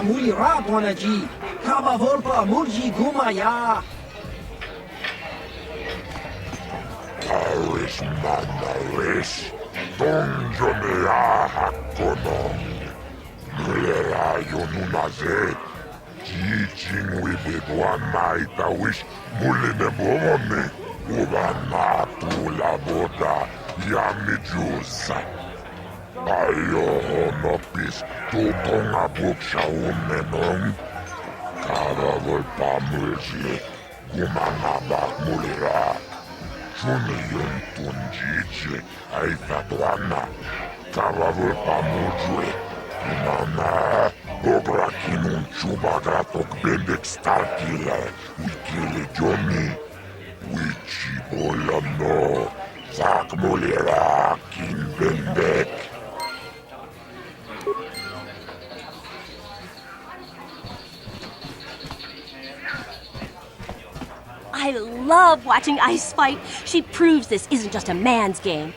mulira donaji. Kaba volpa murji gumaya. Paris manaris. Donjomea hakonom. Mulera yonunaze. Jijing wibedwa maita wish mulime bomone. Ubana tu laboda yamijusa. Ayo honopis tutonga buksha umenon. Karavol pamulji gumanabak mulira. Juniyon tunjiji aitatuana. Karavol pamulji gumana. Bobrakinun chubagatok bendek starkile. Wikile jomi. Wichibolano. Zak mulira kin bendek. I love watching Ice fight. She proves this isn't just a man's game.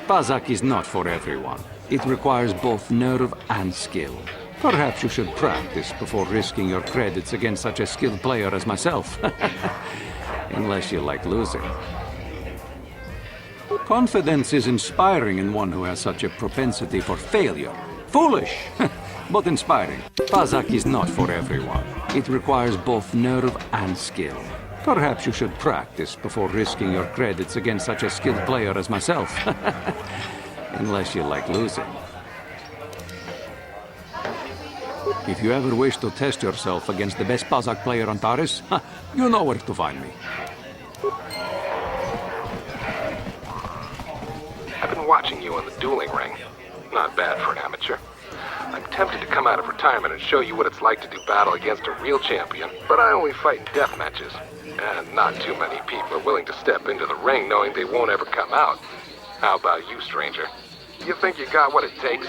Pazak is not for everyone. It requires both nerve and skill. Perhaps you should practice before risking your credits against such a skilled player as myself. Unless you like losing. Confidence is inspiring in one who has such a propensity for failure. Foolish, but inspiring. Pazak is not for everyone. It requires both nerve and skill. Perhaps you should practice before risking your credits against such a skilled player as myself. Unless you like losing. If you ever wish to test yourself against the best Pazak player on Taris, you know where to find me. I've been watching you in the dueling ring. Not bad for an amateur. I'm tempted to come out of retirement and show you what it's like to do battle against a real champion, but I only fight in death matches. And not too many people are willing to step into the ring knowing they won't ever come out. How about you, stranger? You think you got what it takes?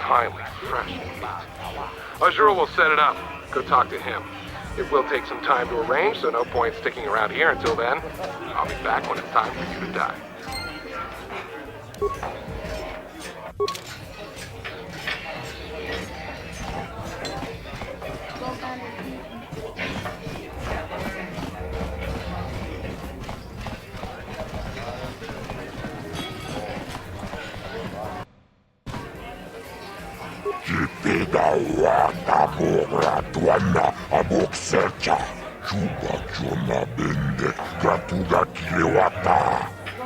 Finally, fresh meat. Azure will set it up. Go talk to him. It will take some time to arrange, so no point sticking around here until then. I'll be back when it's time for you to die. Jipidawata bogra abok sercha. Chuba chona bende gratuga kilewata.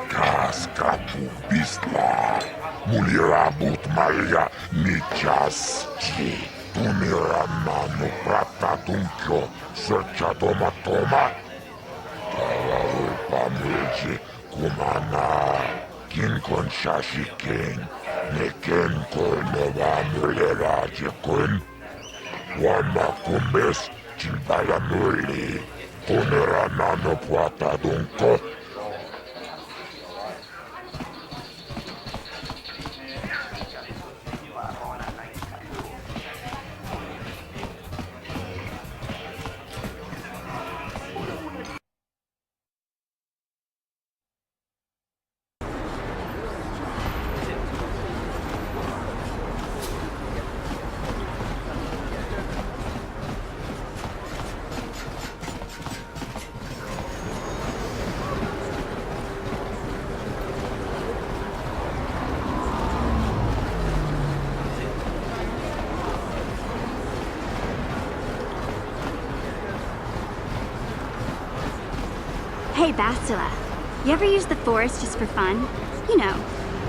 Kaskapu bisla. Mulira butmalia nichaski. Tunira nano prata tunkyo. Sercha toma. Tarawul pamulji kumana. Kinkon shashi king. Neken kolnova mulera jekun. Wama kumbes chimbala muli. Kunera nano puata dunko. Hey, Bastila, you ever use the force just for fun? You know,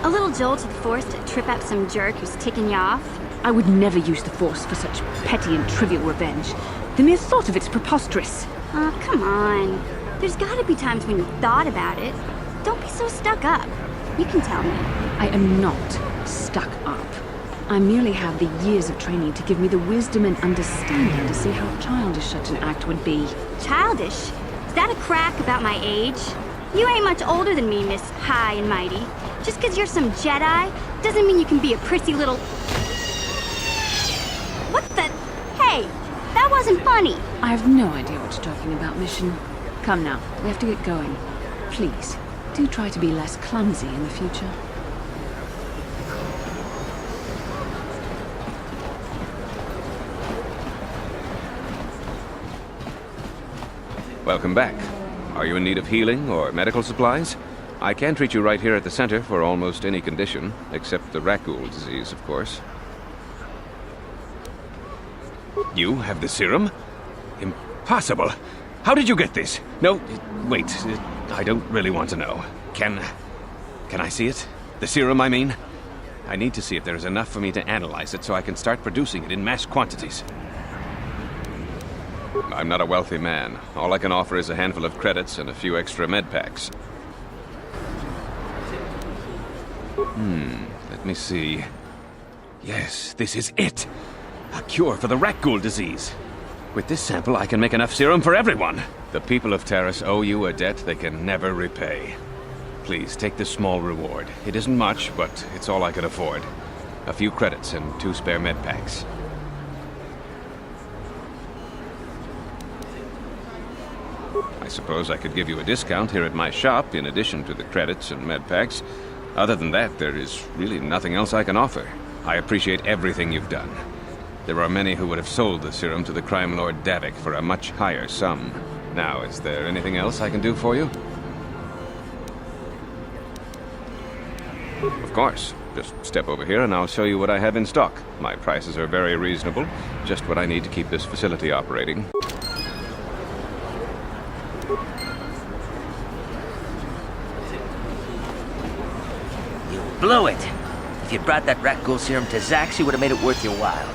a little jolt to the force to trip up some jerk who's ticking you off? I would never use the force for such petty and trivial revenge. The mere thought of it's preposterous. Oh, come on. There's gotta be times when you thought about it. Don't be so stuck up. You can tell me. I am not stuck up. I merely have the years of training to give me the wisdom and understanding to see how childish such an act would be. Childish? Is that a crack about my age? You ain't much older than me, Miss High and Mighty. Just 'cause you're some Jedi doesn't mean you can be a prissy little... What the... Hey, that wasn't funny. I have no idea what you're talking about, Mission. Come now, we have to get going. Please, do try to be less clumsy in the future. Welcome back. Are you in need of healing or medical supplies? I can treat you right here at the center for almost any condition, except the raccoon disease, of course. You have the serum? Impossible. How did you get this? No, wait. I don't really want to know. Can I see it? The serum, I mean? I need to see if there is enough for me to analyze it so I can start producing it in mass quantities. I'm not a wealthy man. All I can offer is a handful of credits and a few extra med packs. Let me see. Yes, this is it. A cure for the raccoon disease. With this sample, I can make enough serum for everyone. The people of Terrace owe you a debt they can never repay. Please, take this small reward. It isn't much, but it's all I can afford. A few credits and 2 spare med packs. I suppose I could give you a discount here at my shop, in addition to the credits and med packs. Other than that, there is really nothing else I can offer. I appreciate everything you've done. There are many who would have sold the serum to the crime lord Davik for a much higher sum. Now, is there anything else I can do for you? Of course. Just step over here and I'll show you what I have in stock. My prices are very reasonable. Just what I need to keep this facility operating. Blew it. If you brought that rat ghoul serum to Zax, you would have made it worth your while.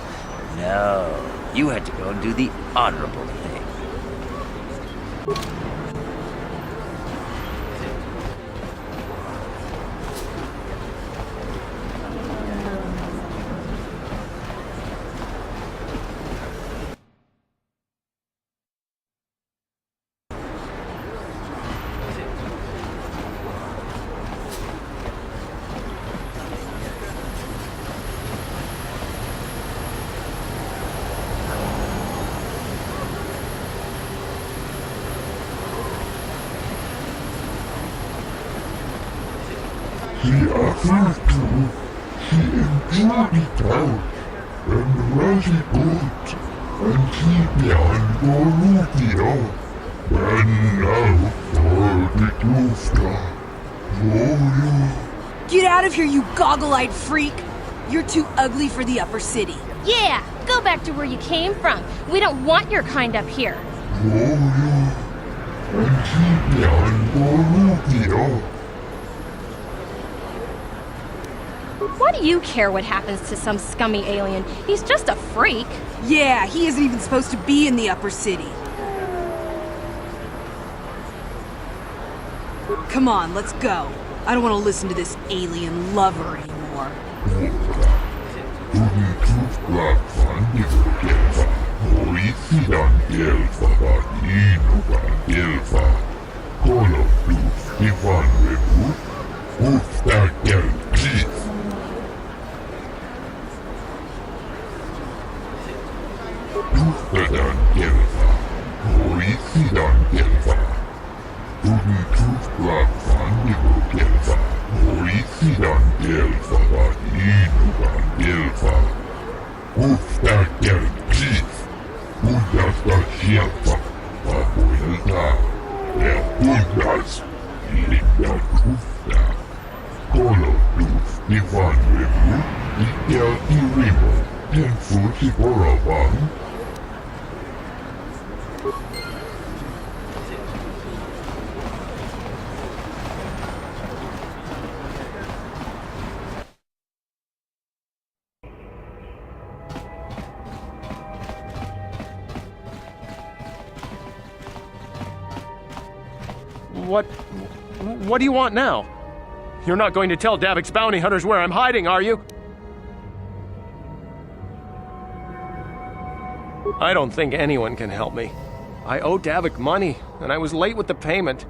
No, you had to go and do the honorable thing. He appeared to. He enjoyed it out, and really good, and he began Gorutio. And now for the Klufta. Get out of here, you goggle-eyed freak! You're too ugly for the upper city. Yeah, go back to where you came from. We don't want your kind up here. And he began Gorutio. Why do you care what happens to some scummy alien? He's just a freak. Yeah, he isn't even supposed to be in the upper city. Come on, let's go. I don't want to listen to this alien lover anymore. What do you want now? You're not going to tell Davik's bounty hunters where I'm hiding, are you? I don't think anyone can help me. I owe Davik money, and I was late with the payment.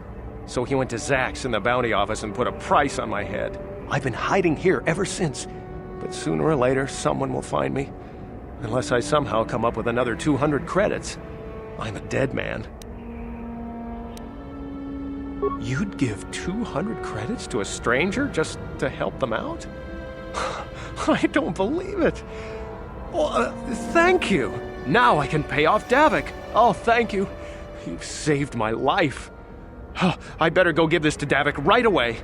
So he went to Zax in the bounty office and put a price on my head. I've been hiding here ever since. But sooner or later, someone will find me. Unless I somehow come up with another 200 credits. I'm a dead man. You'd give 200 credits to a stranger just to help them out? I don't believe it. Well, thank you. Now I can pay off Davik. Oh, thank you. You've saved my life. I better go give this to Davik right away.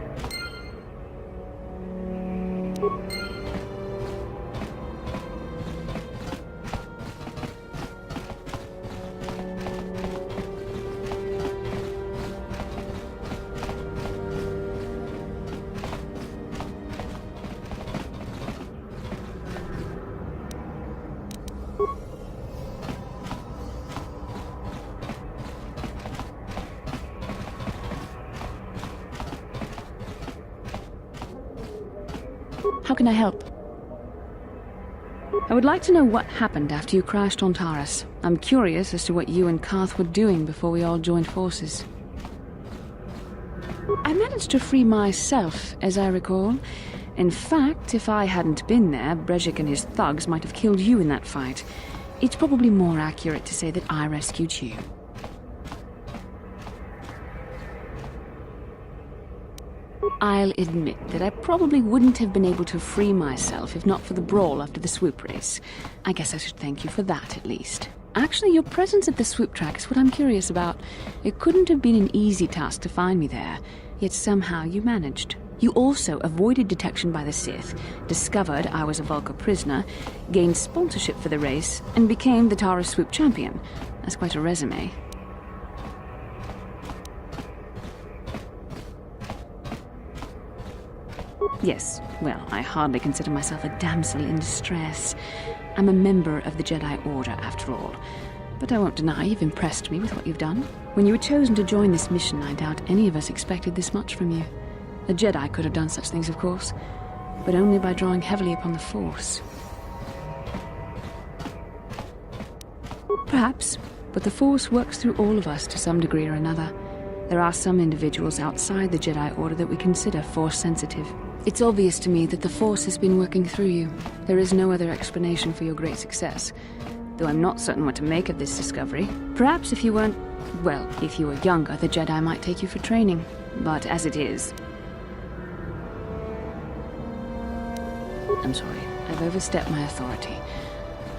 How can I help? I would like to know what happened after you crashed on Taurus. I'm curious as to what you and Karth were doing before we all joined forces. I managed to free myself, as I recall. In fact, if I hadn't been there, Brejik and his thugs might have killed you in that fight. It's probably more accurate to say that I rescued you. I'll admit that I probably wouldn't have been able to free myself if not for the brawl after the swoop race. I guess I should thank you for that, at least. Actually, your presence at the swoop track is what I'm curious about. It couldn't have been an easy task to find me there, yet somehow you managed. You also avoided detection by the Sith, discovered I was a Vulca prisoner, gained sponsorship for the race, and became the Taurus swoop champion. That's quite a resume. Yes, well, I hardly consider myself a damsel in distress. I'm a member of the Jedi Order, after all. But I won't deny you've impressed me with what you've done. When you were chosen to join this mission, I doubt any of us expected this much from you. A Jedi could have done such things, of course, but only by drawing heavily upon the Force. Perhaps, but the Force works through all of us to some degree or another. There are some individuals outside the Jedi Order that we consider Force-sensitive. It's obvious to me that the Force has been working through you. There is no other explanation for your great success. Though I'm not certain what to make of this discovery. Perhaps if you weren't... well, if you were younger, the Jedi might take you for training. But as it is... I'm sorry. I've overstepped my authority.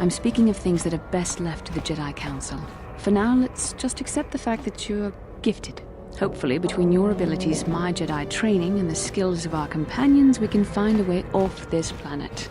I'm speaking of things that are best left to the Jedi Council. For now, let's just accept the fact that you're gifted. Hopefully, between your abilities, my Jedi training, and the skills of our companions, we can find a way off this planet.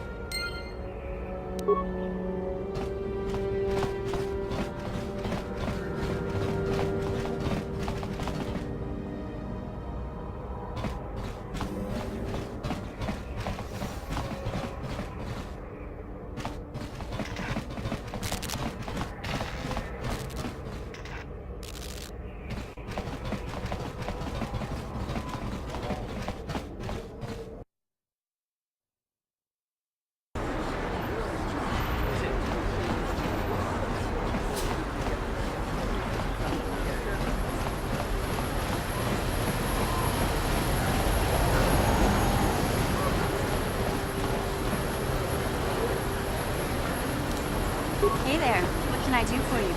Hey there, what can I do for you?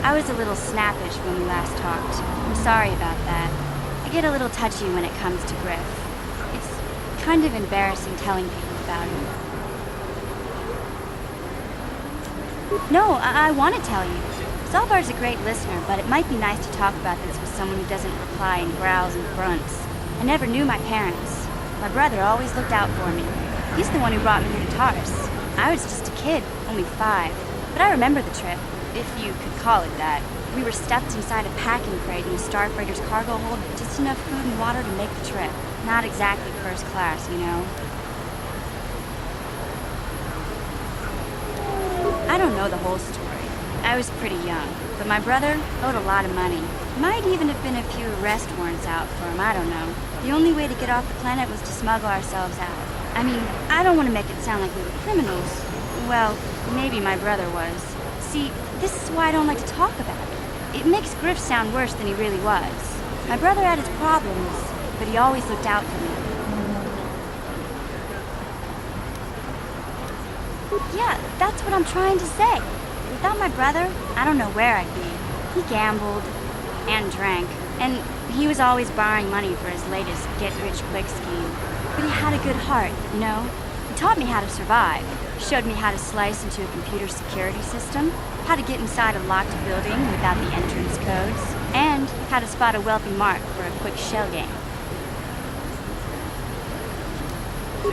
I was a little snappish when we last talked. I'm sorry about that. I get a little touchy when it comes to Griff. It's kind of embarrassing telling people about him. No, I want to tell you. Zalbar's a great listener, but it might be nice to talk about this with someone who doesn't reply in growls and grunts. I never knew my parents. My brother always looked out for me. He's the one who brought me here to Taurus. I was just a kid, only 5, but I remember the trip, if you could call it that. We were stuffed inside a packing crate in a starfreighter's cargo hold with just enough food and water to make the trip. Not exactly first class, you know. I don't know the whole story. I was pretty young, but my brother owed a lot of money. Might even have been a few arrest warrants out for him, I don't know. The only way to get off the planet was to smuggle ourselves out. I mean, I don't want to make it sound like we were criminals. Well, maybe my brother was. See, this is why I don't like to talk about it. It makes Griff sound worse than he really was. My brother had his problems, but he always looked out for me. Yeah, that's what I'm trying to say. Without my brother, I don't know where I'd be. He gambled and drank, and he was always borrowing money for his latest get-rich-quick scheme. But he had a good heart, you know? He taught me how to survive, showed me how to slice into a computer security system, how to get inside a locked building without the entrance codes, and how to spot a wealthy mark for a quick shell game.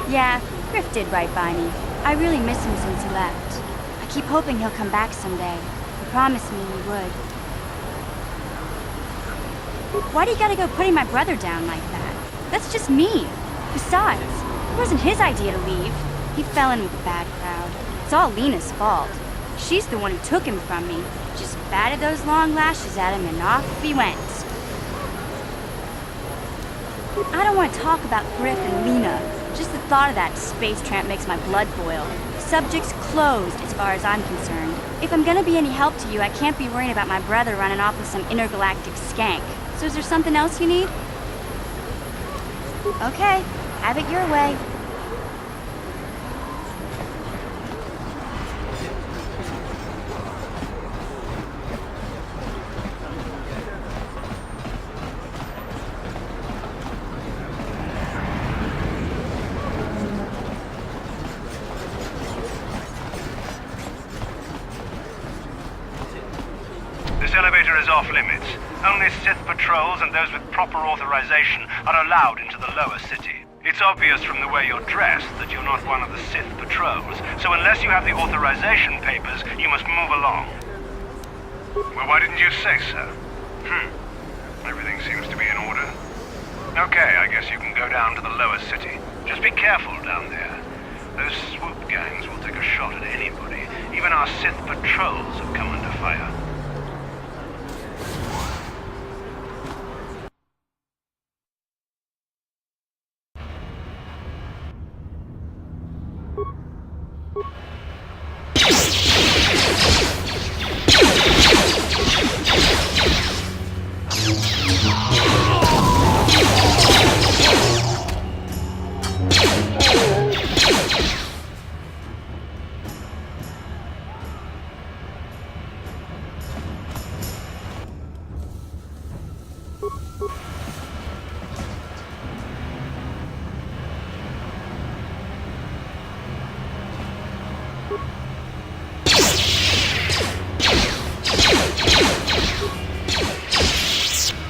Yeah, Griff did right by me. I really miss him since he left. I keep hoping he'll come back someday. He promised me he would. Why do you gotta go putting my brother down like that? That's just mean. Besides, it wasn't his idea to leave. He fell in with a bad crowd. It's all Lena's fault. She's the one who took him from me. Just batted those long lashes at him and off he went. I don't want to talk about Griff and Lena. Just the thought of that space tramp makes my blood boil. Subject's closed as far as I'm concerned. If I'm gonna be any help to you, I can't be worrying about my brother running off with some intergalactic skank. So is there something else you need? Okay, have it your way. This elevator is off limits. Only Sith patrols and those with proper authorization are allowed into the lower city. It's obvious from the way you're dressed that you're not one of the Sith patrols, so unless you have the authorization papers, you must move along. Well, why didn't you say so? Everything seems to be in order. Okay, I guess you can go down to the lower city. Just be careful down there. Those swoop gangs will take a shot at anybody. Even our Sith patrols have come under fire.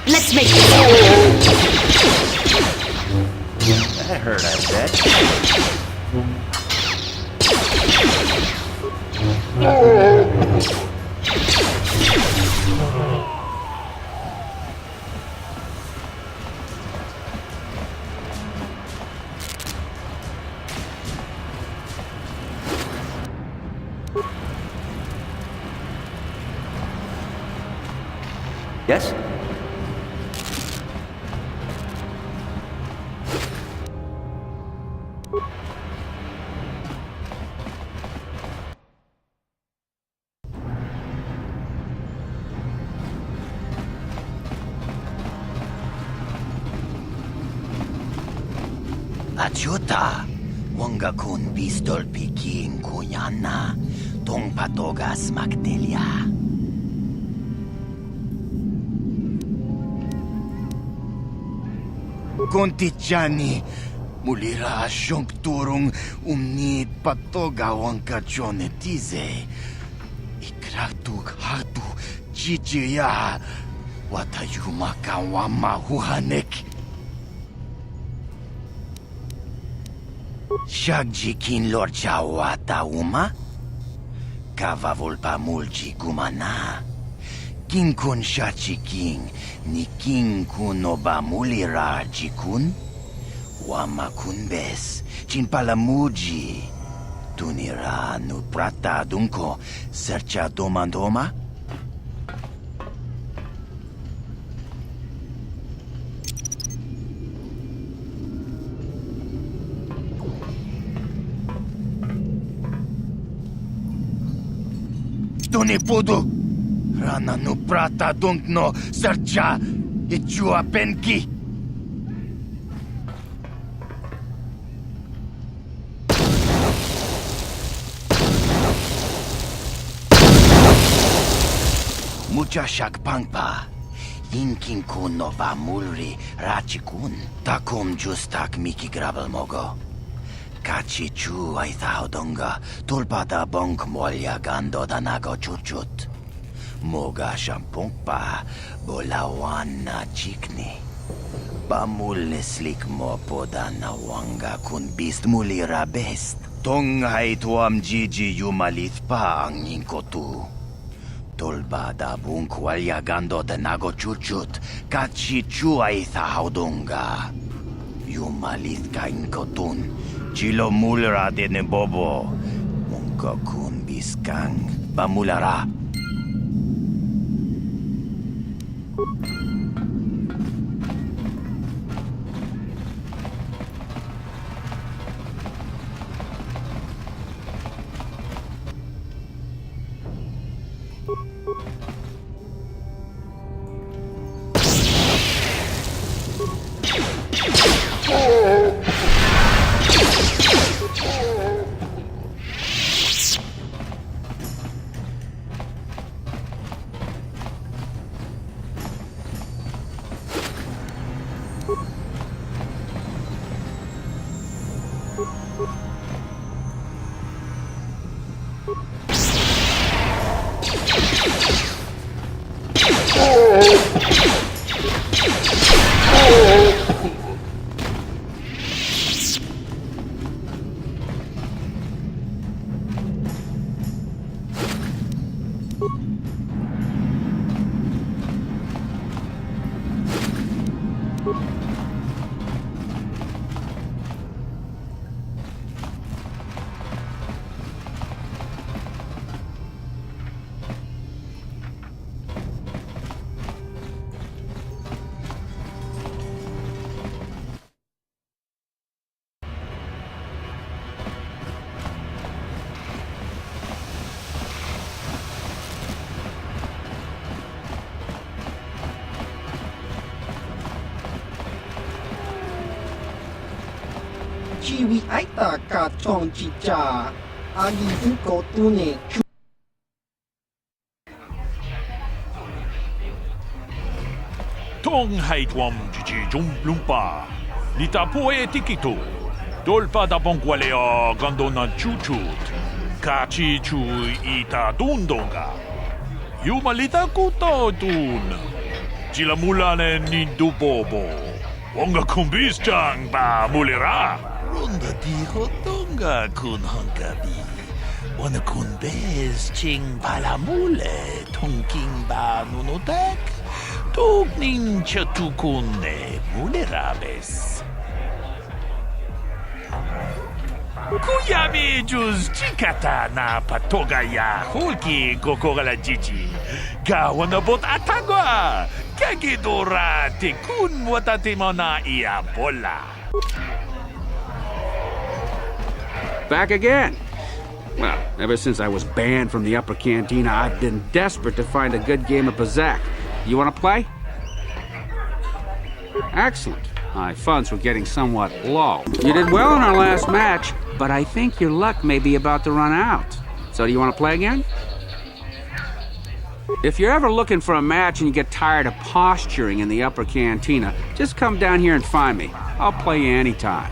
Let's make it. That hurt, I bet. Yes? Achuta, wanga kun pistol piking kunyana, tong patogas magdelia. Contigiani, mulira sjonkturung umnid patoga wanka jonetize. Ikratuk hatu chichiya, watayumaka wama huhanek. Shagjikin lorcha wata uma, kava volpa mulji gumana. King kun shachiking, ni king kun oba mulira jikun, wama kun bes, chin palamuji. Tunira nu prata dunko, sercha domandoma? Tuni pudu! Rana nu prata dunkno sercha ichua penki! Muchashak pangpa. Inkin kun nova mulri rachikun. Takum justak miki grabel mogo. Kachi chu aithaudonga. Tulpada bonk molya gando danago chuchut. Moga shampungpa. Bolawana chikni. Bamul slik mo poda na wanga kun bist mulira best. Tonghai tuam jiji yumalit pa ang inkotu. Tolba da bunk walya gando de nago chuchut, kachi chua itha haudunga. Yumalit ka inkotun, chilo mulra de ne bobo. Munko kun biskang, bamulara. Chiwi aita ka chong chicha. Agi inko tune. Tong hai tuam jiji jum lumpa. Lita poe tikito. Dolpa da bonkwalea gandona chuchut. Kachi chu ita dundonga. Yumalita kuto tun. Chila mulane nindu bobo. Wonga kumbis chang ba mulira. Runda dijo tonga kun honkabi. Wana kun bez ching balamule. Tonking ba nunotek. Tugning chatukune mulerabes. Kuyami juz chikata na patogaya hulki gokogala jiji. Gawana bot atagwa. Kagidora te kun watatimona ia bola. Back again. Well, ever since I was banned from the upper cantina, I've been desperate to find a good game of Bazak. You want to play? Excellent. My funds were getting somewhat low. You did well in our last match, but I think your luck may be about to run out. So do you want to play again? If you're ever looking for a match and you get tired of posturing in the upper cantina, just come down here and find me. I'll play you anytime.